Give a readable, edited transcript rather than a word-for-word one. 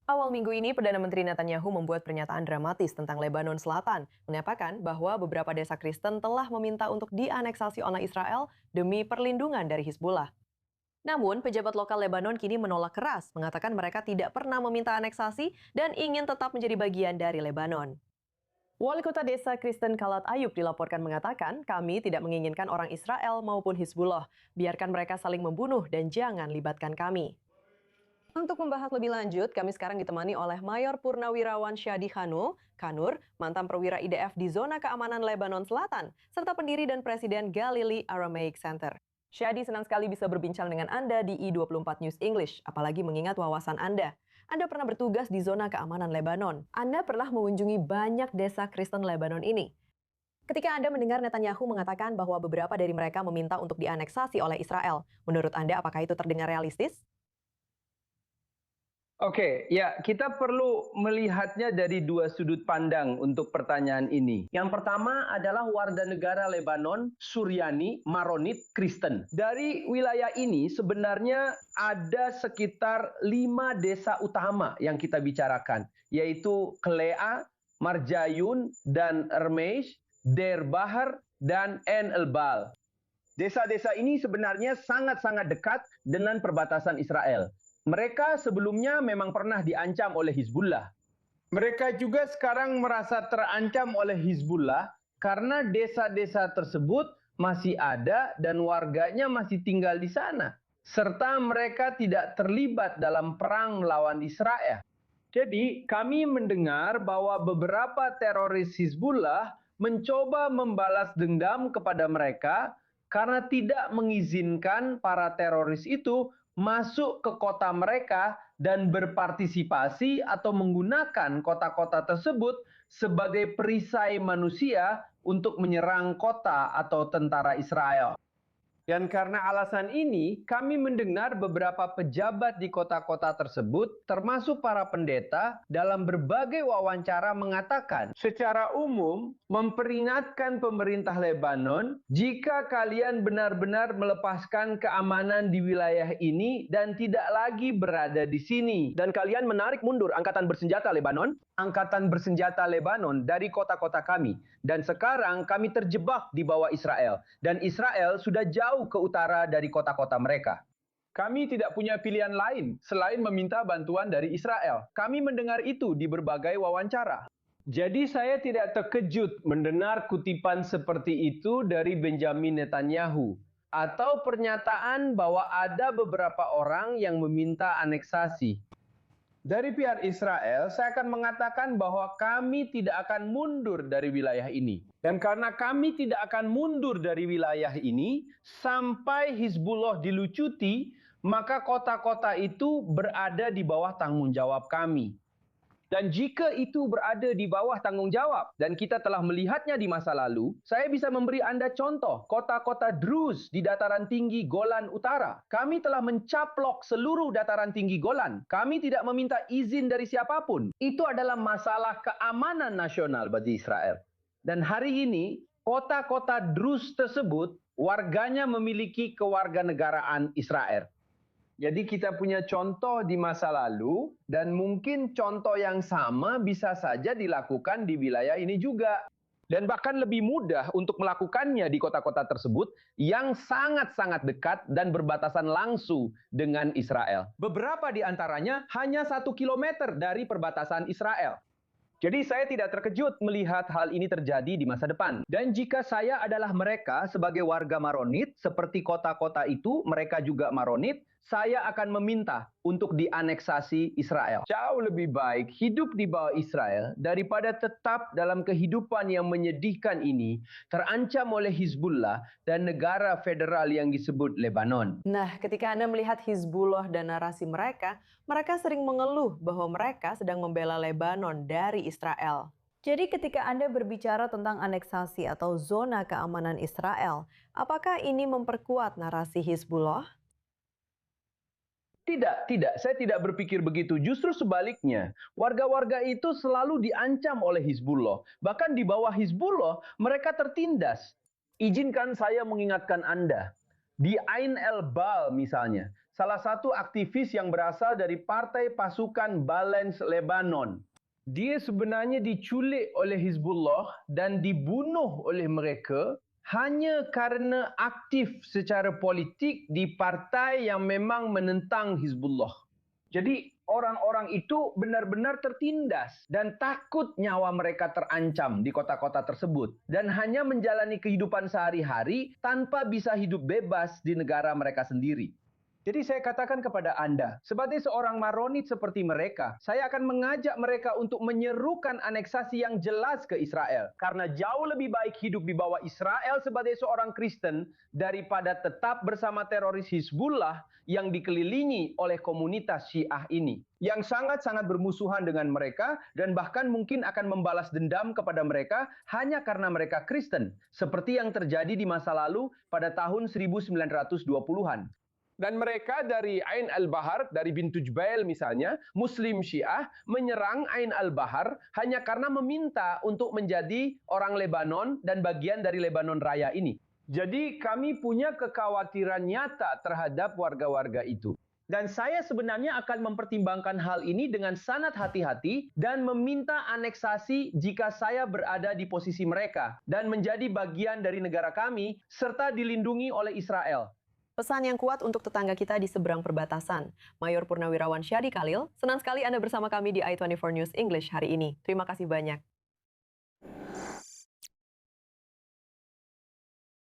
Awal minggu ini, Perdana Menteri Netanyahu membuat pernyataan dramatis tentang Lebanon Selatan, menyatakan bahwa beberapa desa Kristen telah meminta untuk dianeksasi oleh Israel demi perlindungan dari Hizbullah. Namun, pejabat lokal Lebanon kini menolak keras, mengatakan mereka tidak pernah meminta aneksasi dan ingin tetap menjadi bagian dari Lebanon. Wali kota desa Kristen Kalat Ayub dilaporkan mengatakan, kami tidak menginginkan orang Israel maupun Hizbullah. Biarkan mereka saling membunuh dan jangan libatkan kami. Untuk membahas lebih lanjut, kami sekarang ditemani oleh Mayor Purnawirawan Syadi Kanur, mantan perwira IDF di zona keamanan Lebanon Selatan, serta pendiri dan presiden Galilee Aramaic Center. Syadi, senang sekali bisa berbincang dengan Anda di I24 News English, apalagi mengingat wawasan Anda. Anda pernah bertugas di zona keamanan Lebanon. Anda pernah mengunjungi banyak desa Kristen Lebanon ini. Ketika Anda mendengar Netanyahu mengatakan bahwa beberapa dari mereka meminta untuk dianeksasi oleh Israel, menurut Anda apakah itu terdengar realistis? Oke, ya kita perlu melihatnya dari dua sudut pandang untuk pertanyaan ini. Yang pertama adalah warga negara Lebanon, Suryani, Maronit, Kristen. Dari wilayah ini sebenarnya ada sekitar 5 desa utama yang kita bicarakan, yaitu Klea, Marjayun, dan Ermeish, Der Bahar, dan En Elbal. Desa-desa ini sebenarnya sangat-sangat dekat dengan perbatasan Israel. Mereka sebelumnya memang pernah diancam oleh Hizbullah. Mereka juga sekarang merasa terancam oleh Hizbullah karena desa-desa tersebut masih ada dan warganya masih tinggal di sana. Serta mereka tidak terlibat dalam perang melawan Israel. Jadi kami mendengar bahwa beberapa teroris Hizbullah mencoba membalas dendam kepada mereka karena tidak mengizinkan para teroris itu masuk ke kota mereka dan berpartisipasi atau menggunakan kota-kota tersebut sebagai perisai manusia untuk menyerang kota atau tentara Israel. Dan karena alasan ini, kami mendengar beberapa pejabat di kota-kota tersebut, termasuk para pendeta, dalam berbagai wawancara mengatakan, secara umum memperingatkan pemerintah Lebanon, jika kalian benar-benar melepaskan keamanan di wilayah ini dan tidak lagi berada di sini, dan kalian menarik mundur angkatan bersenjata Lebanon dari kota-kota kami, dan sekarang kami terjebak di bawah Israel, dan Israel sudah jauh ke utara dari kota-kota mereka. Kami tidak punya pilihan lain selain meminta bantuan dari Israel. Kami mendengar itu di berbagai wawancara. Jadi saya tidak terkejut mendengar kutipan seperti itu dari Benjamin Netanyahu, atau pernyataan bahwa ada beberapa orang yang meminta aneksasi. Dari pihak Israel, saya akan mengatakan bahwa kami tidak akan mundur dari wilayah ini. Dan karena kami tidak akan mundur dari wilayah ini, sampai Hizbullah dilucuti, maka kota-kota itu berada di bawah tanggung jawab kami. Dan jika itu berada di bawah tanggung jawab, dan kita telah melihatnya di masa lalu, saya bisa memberi Anda contoh, kota-kota Druze di dataran tinggi Golan Utara. Kami telah mencaplok seluruh dataran tinggi Golan. Kami tidak meminta izin dari siapapun. Itu adalah masalah keamanan nasional bagi Israel. Dan hari ini, kota-kota Druze tersebut, warganya memiliki kewarganegaraan Israel. Jadi kita punya contoh di masa lalu dan mungkin contoh yang sama bisa saja dilakukan di wilayah ini juga. Dan bahkan lebih mudah untuk melakukannya di kota-kota tersebut yang sangat-sangat dekat dan berbatasan langsung dengan Israel. Beberapa di antaranya hanya 1 kilometer dari perbatasan Israel. Jadi saya tidak terkejut melihat hal ini terjadi di masa depan. Dan jika saya adalah mereka sebagai warga Maronit, seperti kota-kota itu, mereka juga Maronit, saya akan meminta untuk dianeksasi Israel. Jauh lebih baik hidup di bawah Israel daripada tetap dalam kehidupan yang menyedihkan ini, terancam oleh Hizbullah dan negara federal yang disebut Lebanon. Nah, ketika Anda melihat Hizbullah dan narasi mereka sering mengeluh bahwa mereka sedang membela Lebanon dari Israel. Jadi ketika Anda berbicara tentang aneksasi atau zona keamanan Israel, apakah ini memperkuat narasi Hizbullah? Tidak. Saya tidak berpikir begitu. Justru sebaliknya. Warga-warga itu selalu diancam oleh Hizbullah. Bahkan di bawah Hizbullah, mereka tertindas. Izinkan saya mengingatkan Anda. Di Ain el-Bal misalnya, salah satu aktivis yang berasal dari Partai Pasukan Balance Lebanon. Dia sebenarnya diculik oleh Hizbullah dan dibunuh oleh mereka hanya karena aktif secara politik di partai yang memang menentang Hizbullah. Jadi orang-orang itu benar-benar tertindas dan takut nyawa mereka terancam di kota-kota tersebut dan hanya menjalani kehidupan sehari-hari tanpa bisa hidup bebas di negara mereka sendiri. Jadi saya katakan kepada Anda, sebagai seorang Maronit seperti mereka, saya akan mengajak mereka untuk menyerukan aneksasi yang jelas ke Israel. Karena jauh lebih baik hidup di bawah Israel sebagai seorang Kristen daripada tetap bersama teroris Hizbullah yang dikelilingi oleh komunitas Syiah ini. Yang sangat-sangat bermusuhan dengan mereka dan bahkan mungkin akan membalas dendam kepada mereka hanya karena mereka Kristen. Seperti yang terjadi di masa lalu pada tahun 1920-an. Dan mereka dari Ain al-Bahar, dari Bintu Jubail misalnya, Muslim Syiah, menyerang Ain al-Bahar hanya karena meminta untuk menjadi orang Lebanon dan bagian dari Lebanon Raya ini. Jadi kami punya kekhawatiran nyata terhadap warga-warga itu. Dan saya sebenarnya akan mempertimbangkan hal ini dengan sangat hati-hati dan meminta aneksasi jika saya berada di posisi mereka dan menjadi bagian dari negara kami serta dilindungi oleh Israel. Pesan yang kuat untuk tetangga kita di seberang perbatasan. Mayor Purnawirawan Syadi Khalil, senang sekali Anda bersama kami di i24 News English hari ini. Terima kasih banyak.